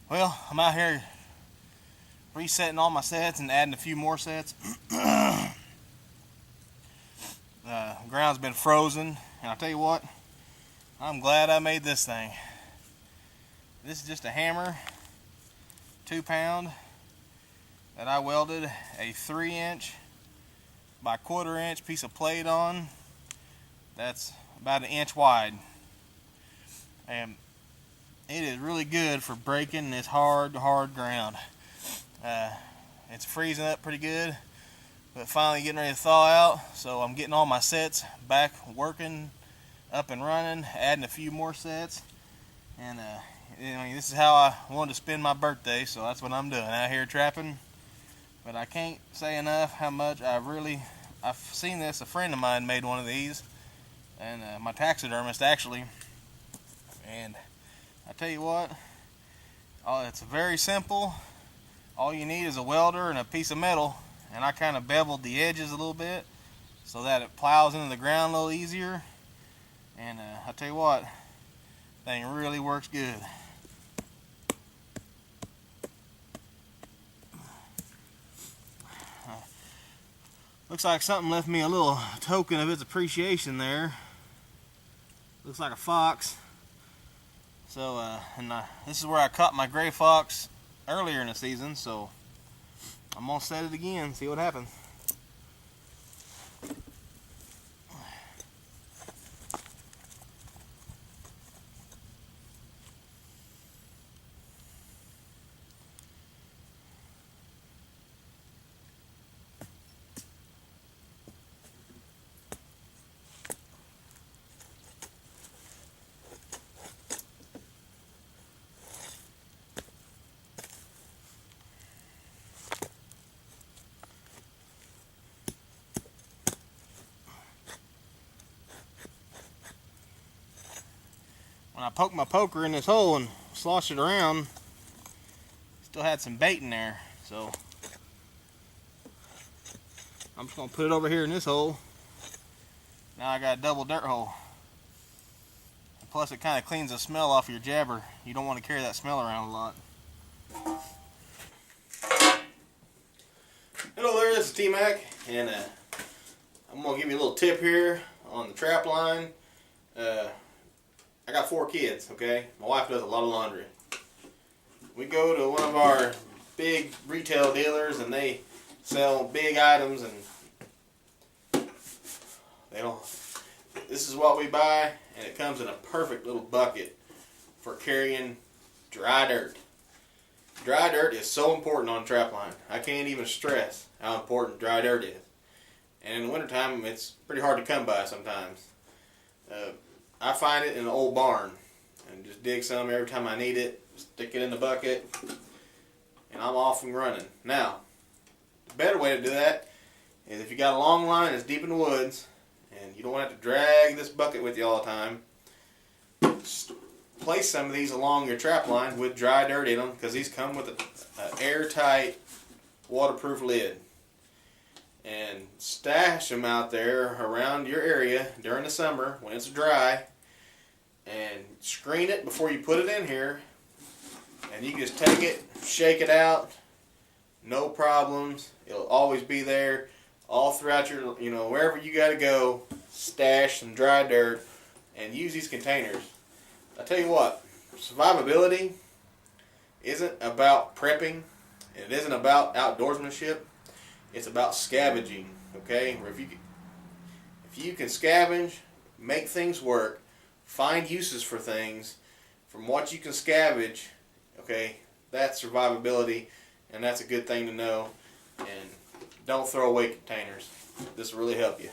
Well, I'm out here resetting all my sets and adding a few more sets. The ground's been frozen, and I'll tell you what, I'm glad I made this thing. This is just a hammer, 2-pound, that I welded a 3-inch by 1/4-inch piece of plate on. That's about 1 inch wide. And it is really good for breaking this hard ground. It's freezing up pretty good, but finally getting ready to thaw out, so I'm getting all my sets back working, up and running, adding a few more sets, and this is how I wanted to spend my birthday, so that's what I'm doing, out here trapping. But I can't say enough how much I've seen this. A friend of mine made one of these, and my taxidermist actually, and I tell you what, it's very simple. All you need is a welder and a piece of metal, and I kind of beveled the edges a little bit so that it plows into the ground a little easier, and I tell you what, thing really works good. Looks like something left me a little token of its appreciation there. Looks like a fox. So, this is where I caught my gray fox earlier in the season, so I'm gonna set it again, see what happens. When I poked my poker in this hole and sloshed it around, still had some bait in there, so I'm just going to put it over here in this hole. Now I got a double dirt hole. And plus it kind of cleans the smell off your jabber. You don't want to carry that smell around a lot. Hello there, this is T-Mac, and I'm going to give you a little tip here on the trap line. I got 4 kids, okay? My wife does a lot of laundry. We go to one of our big retail dealers and they sell big items, and this is what we buy, and it comes in a perfect little bucket for carrying dry dirt. Dry dirt is so important on trap line. I can't even stress how important dry dirt is. And in the wintertime, it's pretty hard to come by sometimes. I find it in an old barn and just dig some every time I need it, stick it in the bucket, and I'm off and running. Now, the better way to do that is if you got a long line that's deep in the woods and you don't want to have to drag this bucket with you all the time, just place some of these along your trap line with dry dirt in them, because these come with an airtight waterproof lid. And stash them out there around your area during the summer when it's dry, and screen it before you put it in here, and you can just take it, shake it out, no problems. It'll always be there all throughout your, wherever you got to go. Stash some dry dirt and use these containers. I tell you what, survivability isn't about prepping, and it isn't about outdoorsmanship. It's about scavenging, okay? If you can scavenge, make things work, find uses for things from what you can scavenge, okay, that's survivability, and that's a good thing to know. And don't throw away containers. This will really help you.